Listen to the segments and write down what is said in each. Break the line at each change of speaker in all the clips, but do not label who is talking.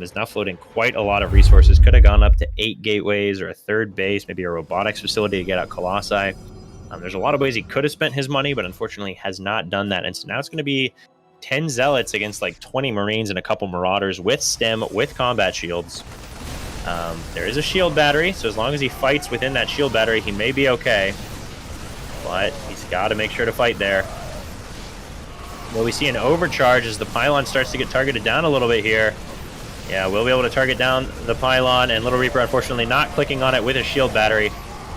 is now floating quite a lot of resources. Could have gone up to 8 gateways or a third base, maybe a robotics facility to get out Colossi. There's a lot of ways he could have spent his money, but unfortunately has not done that. And so now it's going to be 10 Zealots against like 20 Marines and a couple Marauders with stem, with combat shields. There is a shield battery, so as long as he fights within that shield battery, he may be okay. But he's got to make sure to fight there. Well, we see an overcharge as the pylon starts to get targeted down a little bit here. Yeah, we'll be able to target down the pylon, and LittleReaper unfortunately not clicking on it with a shield battery.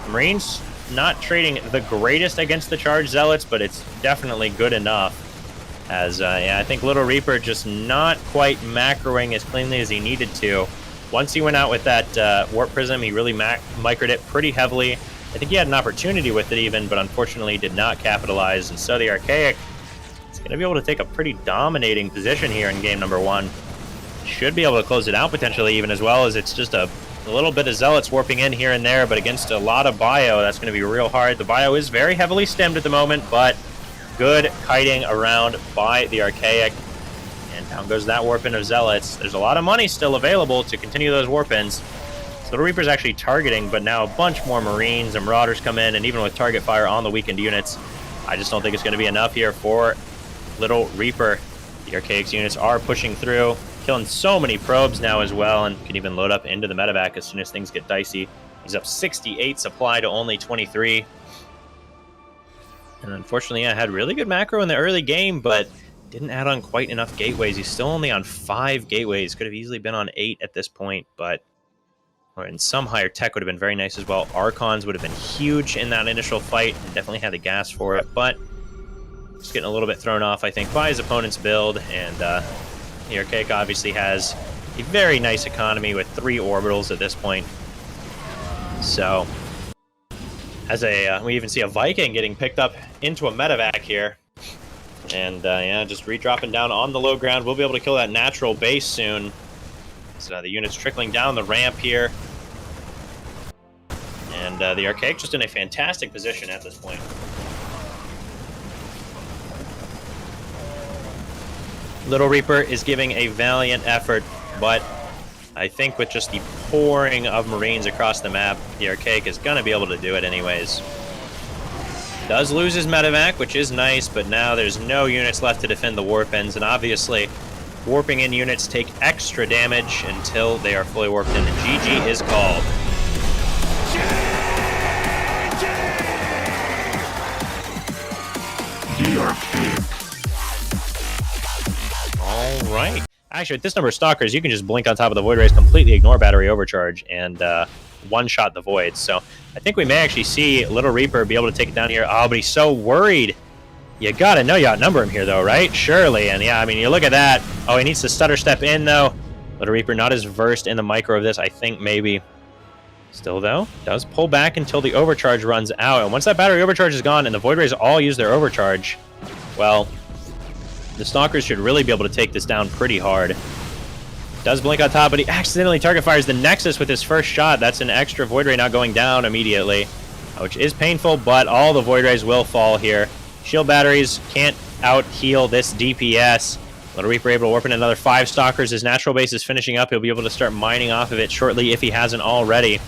The Marines not trading the greatest against the charged Zealots, but it's definitely good enough. As, yeah, I think LittleReaper just not quite macroing as cleanly as he needed to. Once he went out with that Warp Prism, he really microed it pretty heavily. I think he had an opportunity with it even, but unfortunately did not capitalize. And so the Archaic is going to be able to take a pretty dominating position here in game number 1. Should be able to close it out potentially even, as well as it's just a little bit of Zealots warping in here and there, but against a lot of bio, that's going to be real hard. The bio is very heavily stemmed at the moment, but good kiting around by the Archaic. And down goes that warp in of Zealots. There's a lot of money still available to continue those warp ins. So LittleReaper's actually targeting, but now a bunch more Marines and Marauders come in, and even with target fire on the weakened units, I just don't think it's going to be enough here for LittleReaper. The Archaic's units are pushing through, killing so many probes now as well, and can even load up into the medevac as soon as things get dicey. He's up 68 supply to only 23. And unfortunately, I had really good macro in the early game, but didn't add on quite enough gateways. He's still only on 5 gateways. Could have easily been on 8 at this point, but and some higher tech would have been very nice as well. Archons would have been huge in that initial fight, and definitely had the gas for it, but just getting a little bit thrown off, I think, by his opponent's build. And the Archaic obviously has a very nice economy with 3 orbitals at this point. So, as a we even see a Viking getting picked up into a medevac here. And yeah, just redropping down on the low ground. We'll be able to kill that natural base soon. So the unit's trickling down the ramp here. And the Archaic just in a fantastic position at this point. LittleReaper is giving a valiant effort, but I think with just the pouring of Marines across the map, the Archaic is going to be able to do it anyways. Does lose his medevac, which is nice, but now there's no units left to defend the warp ends, and obviously warping in units take extra damage until they are fully warped in, and GG is called. All right. Actually, with this number of Stalkers, you can just blink on top of the Void Rays, completely ignore battery overcharge, and one-shot the Void. So I think we may actually see LittleReaper be able to take it down here. Oh, but he's so worried. You gotta know you outnumber him here, though, right? Surely. And yeah, I mean, you look at that. Oh, he needs to stutter step in, though. LittleReaper not as versed in the micro of this, I think, maybe. Still, though, does pull back until the overcharge runs out. And once that battery overcharge is gone and the Void Rays all use their overcharge, well, the Stalkers should really be able to take this down pretty hard. Does blink on top, but he accidentally target fires the Nexus with his first shot. That's an extra Void Ray now going down immediately, which is painful, but all the Void Rays will fall here. Shield batteries can't out-heal this DPS. LittleReaper able to warp in another 5 Stalkers. His natural base is finishing up. He'll be able to start mining off of it shortly if he hasn't already.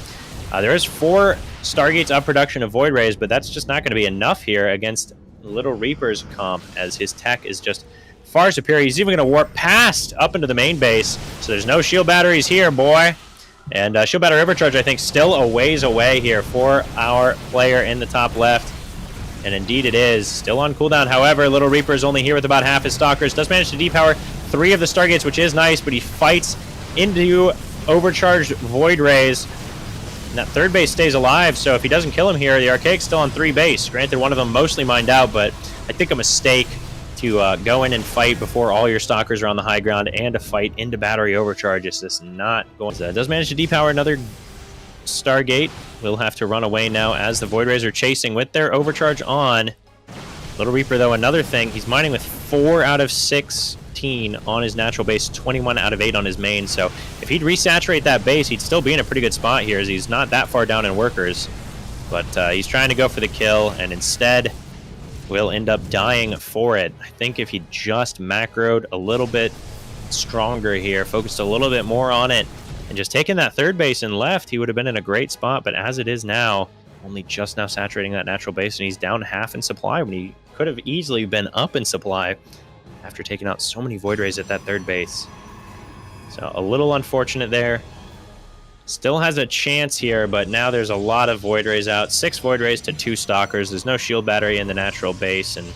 There is 4 Stargates up production of Void Rays, but that's just not going to be enough here against LittleReaper's comp, as his tech is just far superior. He's even going to warp past up into the main base, so there's no shield batteries here, boy. And shield battery overcharge, I think, still a ways away here for our player in the top left. And indeed it is. Still on cooldown. However, LittleReaper is only here with about half his Stalkers. Does manage to depower 3 of the Stargates, which is nice, but he fights into overcharged Void Rays. And that 3rd base stays alive, so if he doesn't kill him here, the Archaic's still on 3 base. Granted, one of them mostly mined out, but I think a mistake to go in and fight before all your Stalkers are on the high ground, and to fight into battery overcharge is just not going. So does manage to depower another Stargate. We'll have to run away now as the Void Rays are chasing with their overcharge on. LittleReaper, though, another thing, he's mining with 4 out of 16 on his natural base, 21 out of 8 on his main, so if he'd resaturate that base, he'd still be in a pretty good spot here, as he's not that far down in workers. But he's trying to go for the kill, and instead will end up dying for it. I think if he just macroed a little bit stronger here, focused a little bit more on it, and just taking that third base and left, he would have been in a great spot. But as it is now, only just now saturating that natural base, and he's down half in supply when he could have easily been up in supply after taking out so many Void Rays at that third base. So a little unfortunate there. Still has a chance here, but now there's a lot of Void Rays out. 6 Void Rays to 2 Stalkers. There's no shield battery in the natural base, and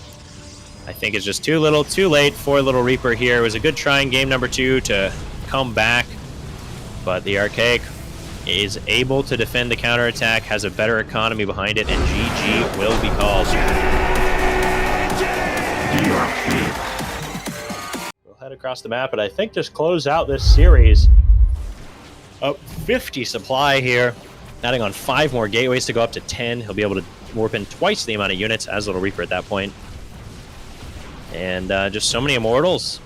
I think it's just too little, too late for LittleReaper here. It was a good try in game number 2 to come back, but the Archaic is able to defend the counterattack, has a better economy behind it, and GG will be called. We'll head across the map, but I think just close out this series. Up 50 supply here, adding on 5 more gateways to go up to 10. He'll be able to warp in twice the amount of units as LittleReaper at that point. And just so many Immortals,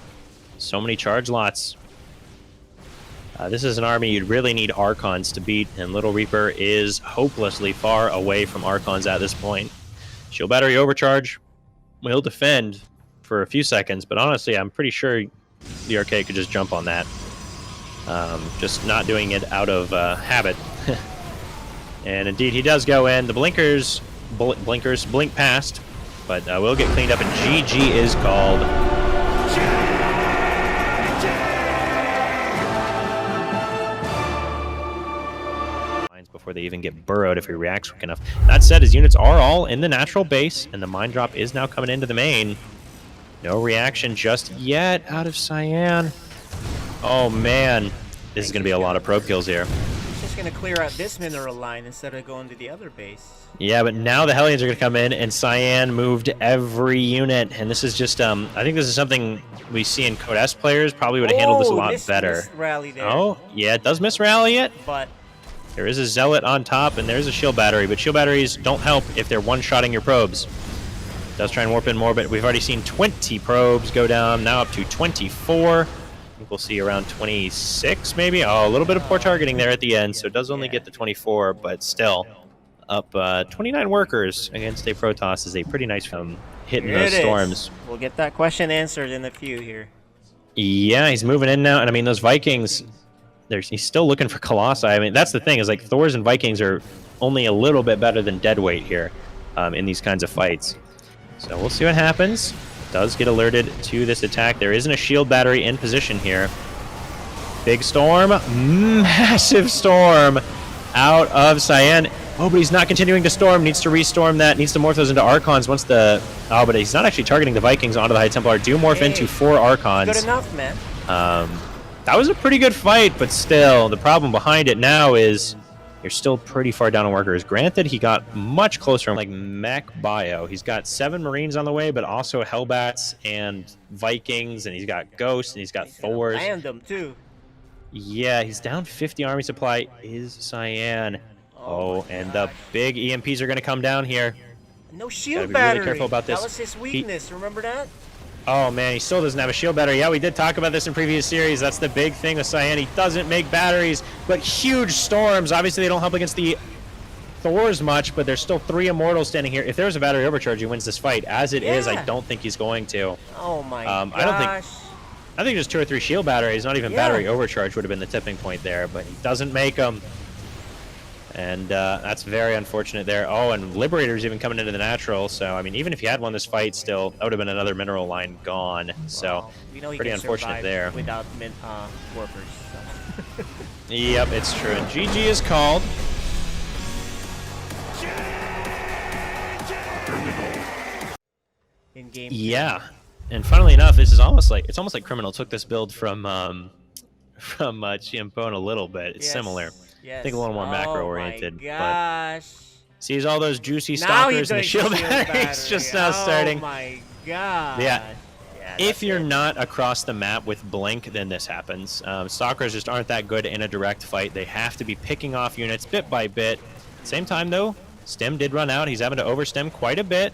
so many charge lots. This is an army you'd really need Archons to beat, and LittleReaper is hopelessly far away from Archons at this point. Shield Battery Overcharge will defend for a few seconds, but honestly, I'm pretty sure the Archaic could just jump on that. Just not doing it out of habit. And indeed, he does go in. The blinkers blink past, but will get cleaned up, and GG is called. Before they even get burrowed if he reacts quick enough. That said, his units are all in the natural base, and the mine drop is now coming into the main. No reaction just yet out of Cyan. Oh man, this is going to be a lot of probe kills here.
He's just going to clear out this mineral line instead of going to the other base.
Yeah, but now the Hellions are going to come in, and Cyan moved every unit, and this is just, I think this is something we see in Code S players probably would have handled this a lot better.
Rally there.
Oh, yeah, it does miss rally it.
But
there is a Zealot on top, and there's a shield battery, but shield batteries don't help if they're one-shotting your probes. Does try and warp in more, but we've already seen 20 probes go down, now up to 24. I think we'll see around 26, maybe. Oh, a little bit of poor targeting there at the end, so it does only get to 24, but still up 29 workers against a Protoss is a pretty nice from hitting those storms.
We'll get that question answered in a few here.
Yeah, he's moving in now, and I mean, those Vikings, he's still looking for Colossi. I mean, that's the thing, is like Thors and Vikings are only a little bit better than deadweight here in these kinds of fights. So we'll see what happens. Does get alerted to this attack. There isn't a shield battery in position here. Big storm, massive storm out of Cyan. Oh, but he's not continuing to storm. Needs to restorm that. Needs to morph those into Archons once the... Oh, but he's not actually targeting the Vikings onto the High Templar. Do morph into 4 Archons.
Good enough, man.
That was a pretty good fight, but still, the problem behind it now is you're still pretty far down on workers. Granted, he got much closer, like Mech Bio. He's got 7 Marines on the way, but also Hellbats and Vikings, and he's got Ghosts, and he's got Thors.
Land them, too.
Yeah, he's down 50 army supply. Is Cyan. Oh, and the big EMPs are going to come down here.
No shield
battery.
battery.
Really careful about this.
That was his weakness. Remember that?
Oh man, he still doesn't have a shield battery. Yeah, we did talk about this in previous series. That's the big thing with Cyan. He doesn't make batteries, but huge storms. Obviously, they don't help against the Thors much, but there's still 3 Immortals standing here. If there was a battery overcharge, he wins this fight. As it is, I don't think he's going to.
Oh my gosh.
I think just 2 or 3 shield batteries, not even battery overcharge, would have been the tipping point there, but he doesn't make them. And that's very unfortunate there. Oh, and Liberator's even coming into the natural. So, I mean, even if you had won this fight, still, that would have been another mineral line gone. So,
we know he
pretty
can
unfortunate there.
Without warpers. So.
Yep, it's true. And GG is called.
In game.
Yeah. And funnily enough, this is almost like Kriminal took this build from Chiampone a little bit. It's similar.
Yes.
I think a little more macro-oriented.
Oh my gosh.
But sees all those juicy stalkers and the shield batteries just now starting.
Oh my god.
Yeah. If you're not across the map with Blink, then this happens. Stalkers just aren't that good in a direct fight. They have to be picking off units bit by bit. Same time, though, Stem did run out. He's having to overstem quite a bit.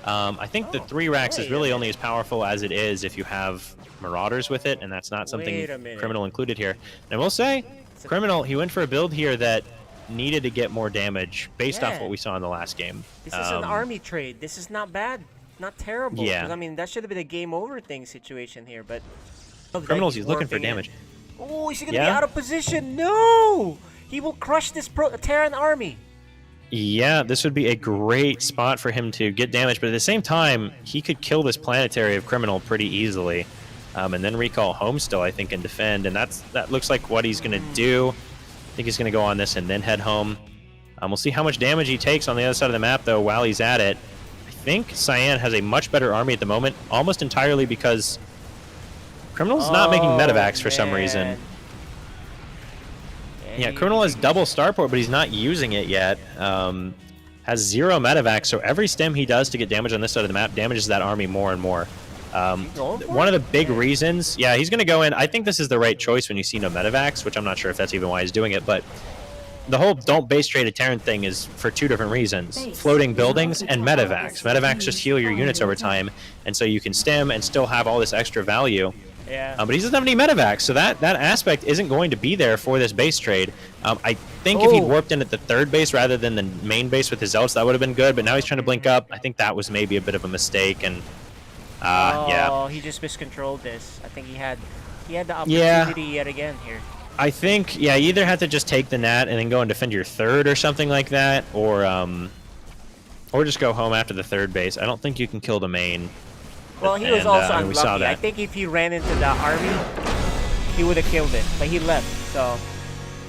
I think the 3 racks is really only as powerful as it is if you have Marauders with it, and that's not something Kriminal included here. And I will say, Kriminal, he went for a build here that needed to get more damage based off what we saw in the last game.
This is an army trade. This is not bad. Not terrible.
Yeah.
I mean, that should have been a game over thing situation here, but
Criminals, he's looking for damage.
Oh, he's gonna be out of position. No! He will crush this Terran army.
Yeah, this would be a great spot for him to get damage, but at the same time, he could kill this planetary of Criminal pretty easily. And then recall home still, I think, and defend. And that looks like what he's going to do. I think he's going to go on this and then head home. We'll see how much damage he takes on the other side of the map, though, while he's at it. I think Cyan has a much better army at the moment, almost entirely because Criminal's not making medevacs for some reason. Yeah, Kriminal has double starport, but he's not using it yet. Has 0 medevacs, so every stem he does to get damage on this side of the map damages that army more and more. One of the big reasons, yeah, he's going to go in. I think this is the right choice when you see no medevacs, which I'm not sure if that's even why he's doing it, but the whole don't base trade a Terran thing is for 2 different reasons. Floating buildings and medevacs. Medevacs just heal your units over time, and so you can stem and still have all this extra value.
Yeah.
But he doesn't have any medevacs, so that aspect isn't going to be there for this base trade. I think if he'd warped in at the 3rd base rather than the main base with his Zealots, that would have been good, but now he's trying to blink up. I think that was maybe a bit of a mistake, and yeah.
He just miscontrolled this. I think he had the opportunity yet again here.
I think, yeah, you either have to just take the nat and then go and defend your 3rd or something like that, or just go home after the 3rd base. I don't think you can kill the main.
Well, he was also unlucky. I think if he ran into the army, he would have killed it, but he left, so...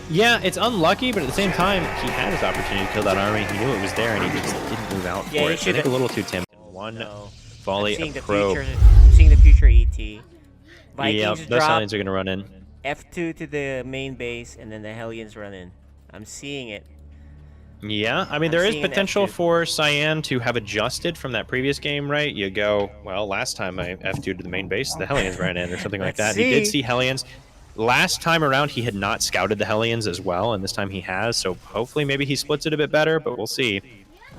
Yeah, it's unlucky, but at the same time, he had his opportunity to kill that army. He knew it was there, and he just didn't move out for it. I think a little too timid. One volley of probe.
I'm seeing the future ET. Vikings
those Hellions are going to run in.
F2 to the main base, and then the Hellions run in. I'm seeing it.
Yeah, I mean, there is potential for Cyan to have adjusted from that previous game, right? You go, well, last time I F2 to the main base, the Hellions ran in or something like that. He did see Hellions. Last time around, he had not scouted the Hellions as well, and this time he has, so hopefully maybe he splits it a bit better, but we'll see.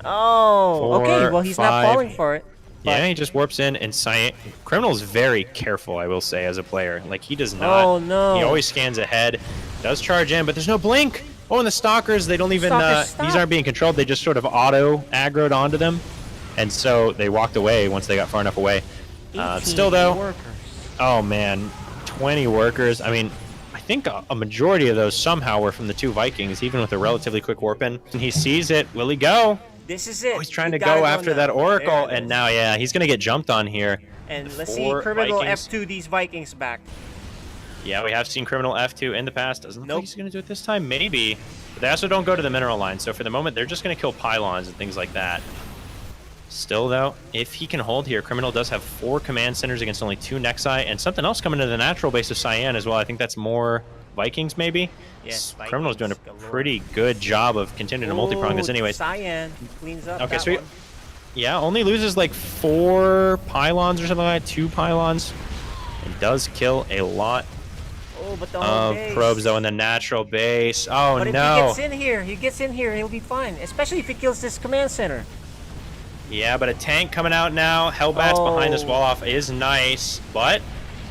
Oh, okay, well, he's not falling for it.
Yeah, he just warps in, and Kriminal is very careful, I will say, as a player. Like, he does not...
Oh, no.
He always scans ahead, does charge in, but there's no blink! Oh, and the Stalkers, they don't even... these aren't being controlled, they just sort of auto-aggroed onto them, and so they walked away once they got far enough away. Still, though... Workers. Oh, man. 20 workers. I mean, I think a majority of those somehow were from the 2 Vikings, even with a relatively quick warp in. And he sees it. Will he go?
This is it.
Oh, he's trying to go after that Oracle, and now, yeah, he's going to get jumped on here.
And let's see Kriminal F2 these Vikings back.
Yeah, we have seen Kriminal F2 in the past. Doesn't look like he's going to do it this time. Maybe. But they also don't go to the mineral line, so for the moment, they're just going to kill pylons and things like that. Still, though, if he can hold here, Kriminal does have 4 command centers against only 2 Nexi, and something else coming to the natural base of Cyan as well. I think that's more Vikings, maybe?
Yes,
Kriminal's doing a pretty good job of continuing to multi-prong this anyways.
Cyan cleans up
okay, so yeah, only loses like 4 pylons or something like that, 2 pylons. And does kill a lot
of
probes, though, in the natural base. Oh,
but
no.
But if he gets in here, he'll be fine, especially if he kills this command center.
Yeah, but a tank coming out now. Hellbat's behind this wall off is nice, but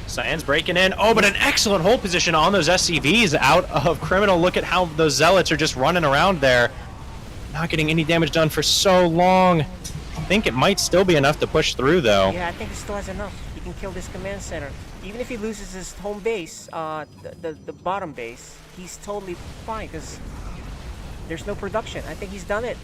Cyan's breaking in. Oh, but an excellent hold position on those SCVs out of Kriminal. Look at how those Zealots are just running around there. Not getting any damage done for so long. I think it might still be enough to push through, though.
Yeah, I think it still has enough. He can kill this command center. Even if he loses his home base, the bottom base, he's totally fine because there's no production. I think he's done it.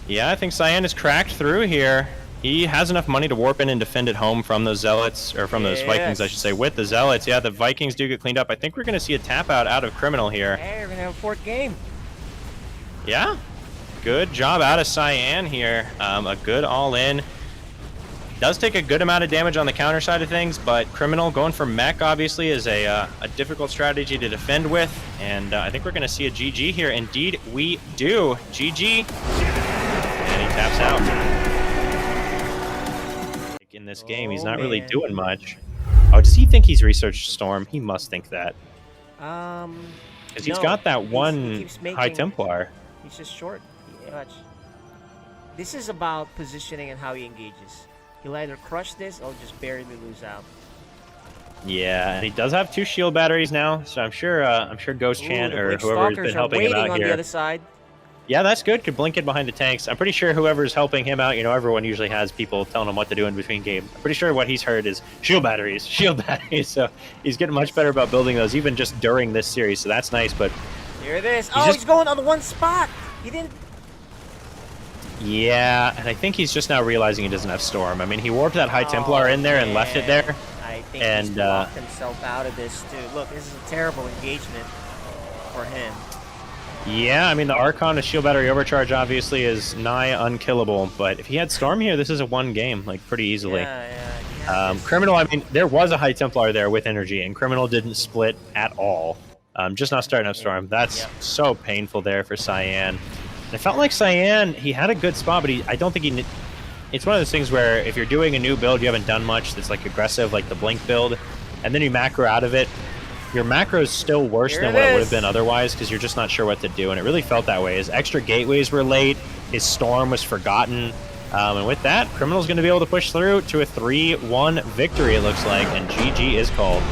Yeah, I think Cyan is cracked through here. He has enough money to warp in and defend it home from those Zealots, or from those Vikings, I should say, with the Zealots. Yeah, the Vikings do get cleaned up. I think we're going to see a tap out of Kriminal here.
Hey, we're going to have a 4th game.
Yeah, good job out of Cyan here. A good all-in. Does take a good amount of damage on the counter side of things, but Kriminal going for mech, obviously, is a difficult strategy to defend with. And I think we're going to see a GG here. Indeed, we do. GG. And he taps out. In this game, he's not really doing much. Oh, does he think he's researched Storm? He must think that. Because he's got that one High Templar.
He's just short. This is about positioning and how he engages. He'll either crush this or just barely lose out.
Yeah, and he does have 2 shield batteries now, so I'm sure Ghost Chan or whoever's been helping him out
on
here.
The other side.
Yeah, that's good. Could blink it behind the tanks. I'm pretty sure whoever's helping him out, you know, everyone usually has people telling him what to do in between games. I'm pretty sure what he's heard is shield batteries, shield batteries. So he's getting much better about building those, even just during this series. So that's nice. But
Here it is. He's going on the one spot. He didn't.
Yeah, and I think he's just now realizing he doesn't have Storm. I mean, he warped that High Templar in there and left it there.
I think he's locked himself out of this too. Look, this is a terrible engagement for him.
Yeah, I mean, the Archon, a shield battery overcharge, obviously, is nigh unkillable. But if he had Storm here, this is a one game, like, pretty easily.
Yeah.
Criminal, I mean, there was a High Templar there with energy, and Criminal didn't split at all. Just not starting up Storm. That's so painful there for Cyan. I felt like Cyan, he had a good spot, but I don't think he... It's one of those things where if you're doing a new build, you haven't done much that's, like, aggressive, like the Blink build, and then you macro out of it, your macro is still worse than what it would have been otherwise because you're just not sure what to do, and it really felt that way. His extra gateways were late, his Storm was forgotten, and with that, Criminal's going to be able to push through to a 3-1 victory, it looks like, and GG is called.